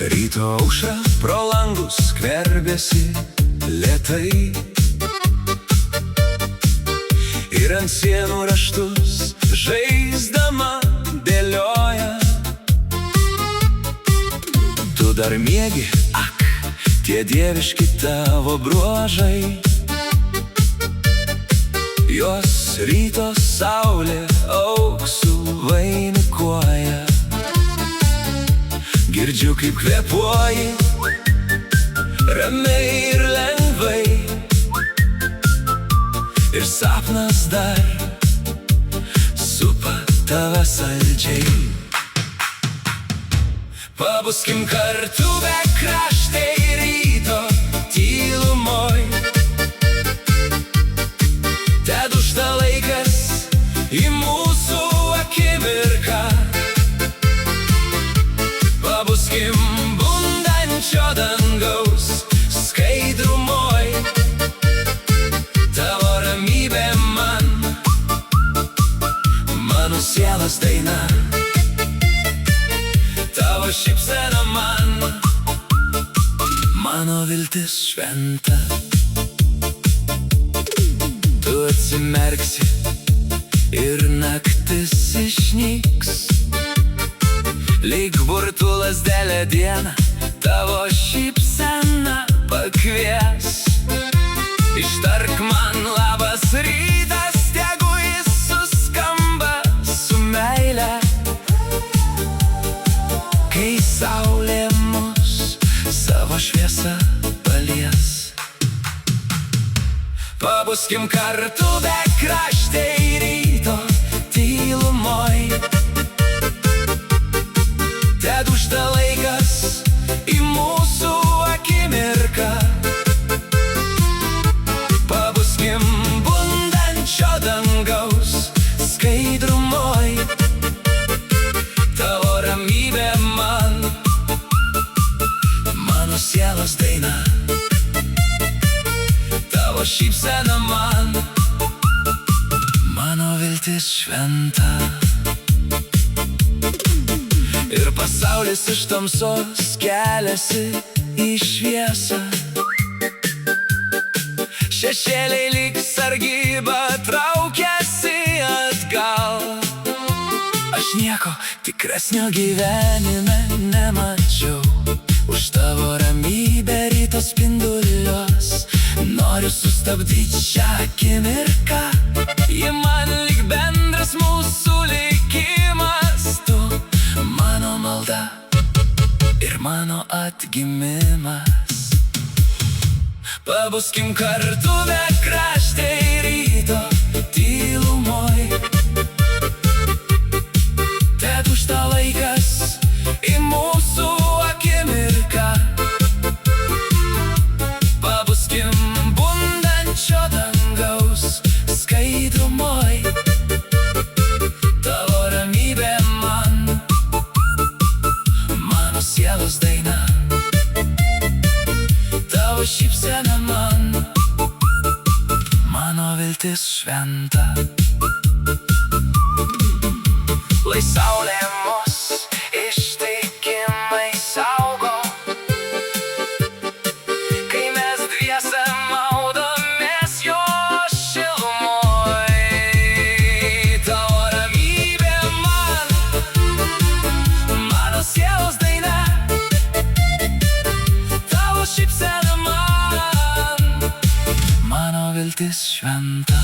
Ryto aušra pro langus skverbėsi lėtai ir ant sienų raštus žaisdama dėlioja. Tu dar miegi, ak, tie dieviški tavo bruožai, juos ryto saulė auksu vainikuoja. Girdžiu, kaip kvėpuoji, ramiai ir lengvai, ir sapnas dar supa tave saldžiai. Pabuskim kartu be kraštai ryto tylumoj, tedužta laikas į mūsų akimirką. Pabuskim bundančio dangaus skaidrumoj, tavo ramybė man, mano sielos daina, tavo šypsena man, mano viltis šventa. Tu atsimerksi ir naktis išnyks, lyg burtų lazdelė diena tavo šypsena pakvies. Ištark man labas rytas, tegu jis suskamba su meile, kai saulė mus savo šviesą palies. Pabuskim kartu be kraštai ryto tylumoj, tedužta laikas į mūsų akimirką. Pabuskim bundančio dangaus skaidrumoj, tavo ramybė man, mano sielos daina, tavo šypsena man, mano viltis šventa. Ir pasaulis iš tamsos keliasi į šviesą, šešėliai lyg sargyba traukiasi atgal. Aš nieko tikresnio gyvenime nemačiau, už tavo ramybę ryto spinduliuos. Noriu sustabdyti šią akimirką, ji man lyg bendras mūsų likimas. Tu mano malda ir mano atgimimas. Pabuskim kartu be kraštai ryto tylumoj, tedužta laikas į mūsų akimirką. Pabuskim bundančio dangaus skaidrumoj, tavo ramybė man, mano sielos daina, tavo šypsena man, mano viltis šventa. Lai saulė mus ištikimai saugo, kai mes dviese maudomės jo šilumoj. Tavo ramybė man, mano sielos daina, tavo šypsena man, mano viltis šventa.